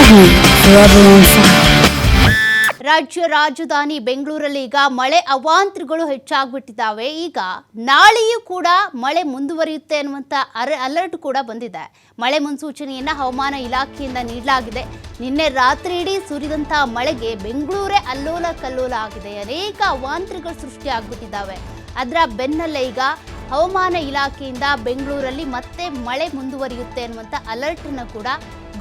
Disney forever on fire. ರಾಜ್ಯ ರಾಜಧಾನಿ ಬೆಂಗಳೂರಲ್ಲಿ ಈಗ ಮಳೆ ಅವಾಂತರಗಳು ಹೆಚ್ಚಾಗ್ಬಿಟ್ಟಿದ್ದಾವೆ. ಈಗ ನಾಳೆಯೂ ಕೂಡ ಮಳೆ ಮುಂದುವರಿಯುತ್ತೆ ಅನ್ನುವಂಥ ಅಲರ್ಟ್ ಕೂಡ ಬಂದಿದೆ. ಮಳೆ ಮುನ್ಸೂಚನೆಯನ್ನ ಹವಾಮಾನ ಇಲಾಖೆಯಿಂದ ನೀಡಲಾಗಿದೆ. ನಿನ್ನೆ ರಾತ್ರಿ ಇಡೀ ಸುರಿದಂಥ ಮಳೆಗೆ ಬೆಂಗಳೂರೇ ಅಲ್ಲೋಲ ಕಲ್ಲೋಲ ಆಗಿದೆ. ಅನೇಕ ಅವಾಂತರಗಳು ಸೃಷ್ಟಿಯಾಗ್ಬಿಟ್ಟಿದ್ದಾವೆ. ಅದರ ಬೆನ್ನಲ್ಲೇ ಈಗ ಹವಾಮಾನ ಇಲಾಖೆಯಿಂದ ಬೆಂಗಳೂರಲ್ಲಿ ಮತ್ತೆ ಮಳೆ ಮುಂದುವರಿಯುತ್ತೆ ಅನ್ನುವಂಥ ಅಲರ್ಟನ್ನು ಕೂಡ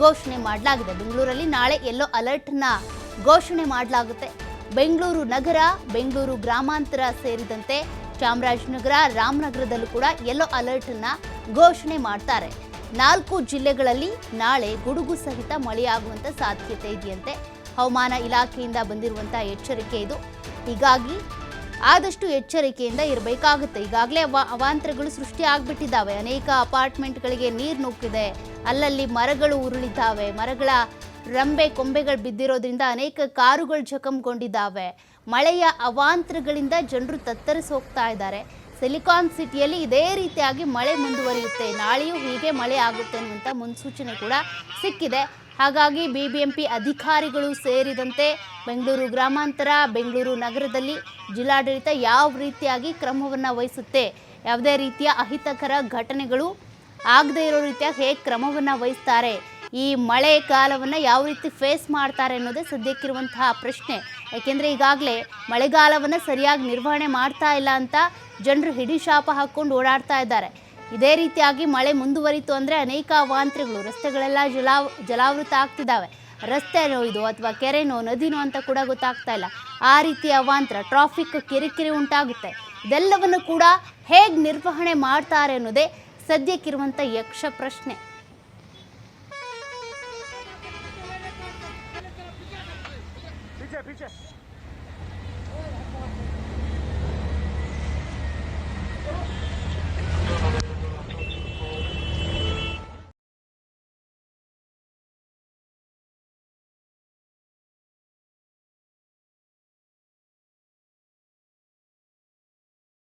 ಘೋಷಣೆ ಮಾಡಲಾಗಿದೆ. ಬೆಂಗಳೂರಲ್ಲಿ ನಾಳೆ ಯೆಲ್ಲೋ ಅಲರ್ಟನ್ನು ಘೋಷಣೆ ಮಾಡಲಾಗುತ್ತೆ. ಬೆಂಗಳೂರು ನಗರ, ಬೆಂಗಳೂರು ಗ್ರಾಮಾಂತರ ಸೇರಿದಂತೆ ಚಾಮರಾಜನಗರ, ರಾಮನಗರದಲ್ಲೂ ಕೂಡ ಯೆಲ್ಲೋ ಅಲರ್ಟನ್ನು ಘೋಷಣೆ ಮಾಡ್ತಾರೆ. 4 ಜಿಲ್ಲೆಗಳಲ್ಲಿ ನಾಳೆ ಗುಡುಗು ಸಹಿತ ಮಳೆಯಾಗುವಂಥ ಸಾಧ್ಯತೆ ಇದೆಯಂತೆ. ಹವಾಮಾನ ಇಲಾಖೆಯಿಂದ ಬಂದಿರುವಂಥ ಎಚ್ಚರಿಕೆ ಇದು. ಹೀಗಾಗಿ ಆದಷ್ಟು ಎಚ್ಚರಿಕೆಯಿಂದ ಇರಬೇಕಾಗುತ್ತೆ. ಈಗಾಗಲೇ ಅವಾಂತರಗಳು ಸೃಷ್ಟಿ ಆಗ್ಬಿಟ್ಟಿದ್ದಾವೆ. ಅನೇಕ ಅಪಾರ್ಟ್ಮೆಂಟ್ಗಳಿಗೆ ನೀರು ನುಗ್ಗಿದೆ, ಅಲ್ಲಲ್ಲಿ ಮರಗಳು ಉರುಳಿದ್ದಾವೆ, ಮರಗಳ ರಂಬೆ ಕೊಂಬೆಗಳು ಬಿದ್ದಿರೋದ್ರಿಂದ ಅನೇಕ ಕಾರುಗಳು ಜಖಂಗೊಂಡಿದ್ದಾವೆ. ಮಳೆಯ ಅವಾಂತರಗಳಿಂದ ಜನರು ತತ್ತರಿಸಿ ಹೋಗ್ತಾ ಇದ್ದಾರೆ. ಸಿಲಿಕಾನ್ ಸಿಟಿಯಲ್ಲಿ ಇದೇ ರೀತಿಯಾಗಿ ಮಳೆ ಮುಂದುವರಿಯುತ್ತೆ, ನಾಳೆಯೂ ಹೀಗೆ ಮಳೆ ಆಗುತ್ತೆ ಅನ್ನುವಂಥ ಮುನ್ಸೂಚನೆ ಕೂಡ ಸಿಕ್ಕಿದೆ. ಹಾಗಾಗಿ BBMP ಅಧಿಕಾರಿಗಳು ಸೇರಿದಂತೆ ಬೆಂಗಳೂರು ಗ್ರಾಮಾಂತರ, ಬೆಂಗಳೂರು ನಗರದಲ್ಲಿ ಜಿಲ್ಲಾಡಳಿತ ಯಾವ ರೀತಿಯಾಗಿ ಕ್ರಮವನ್ನು ವಹಿಸುತ್ತೆ, ಯಾವುದೇ ರೀತಿಯ ಅಹಿತಕರ ಘಟನೆಗಳು ಆಗದೇ ಇರೋ ರೀತಿಯಾಗಿ ಹೇಗೆ ಕ್ರಮವನ್ನು ವಹಿಸ್ತಾರೆ, ಈ ಮಳೆಗಾಲವನ್ನು ಯಾವ ರೀತಿ ಫೇಸ್ ಮಾಡ್ತಾರೆ ಅನ್ನೋದೇ ಸದ್ಯಕ್ಕಿರುವಂತಹ ಪ್ರಶ್ನೆ. ಯಾಕೆಂದರೆ ಈಗಾಗಲೇ ಮಳೆಗಾಲವನ್ನು ಸರಿಯಾಗಿ ನಿರ್ವಹಣೆ ಮಾಡ್ತಾ ಇಲ್ಲ ಅಂತ ಜನರು ಹಿಡಿಶಾಪ ಹಾಕ್ಕೊಂಡು ಓಡಾಡ್ತಾ ಇದ್ದಾರೆ. ಇದೇ ರೀತಿಯಾಗಿ ಮಳೆ ಮುಂದುವರಿತು ಅಂದರೆ ಅನೇಕ ಅವಾಂತರಗಳು, ರಸ್ತೆಗಳೆಲ್ಲ ಜಲಾವೃತ ಆಗ್ತಿದ್ದಾವೆ. ರಸ್ತೆನೋ ಇದು ಅಥವಾ ಕೆರೆನೋ ನದಿನೋ ಅಂತ ಕೂಡ ಗೊತ್ತಾಗ್ತಾ ಇಲ್ಲ. ಆ ರೀತಿಯ ಅವಾಂತರ, ಟ್ರಾಫಿಕ್ ಕಿರಿಕಿರಿ ಉಂಟಾಗುತ್ತೆ. ಇದೆಲ್ಲವನ್ನು ಕೂಡ ಹೇಗೆ ನಿರ್ವಹಣೆ ಮಾಡ್ತಾರೆ ಅನ್ನೋದೇ ಸದ್ಯಕ್ಕಿರುವಂಥ ಯಕ್ಷ ಪ್ರಶ್ನೆ.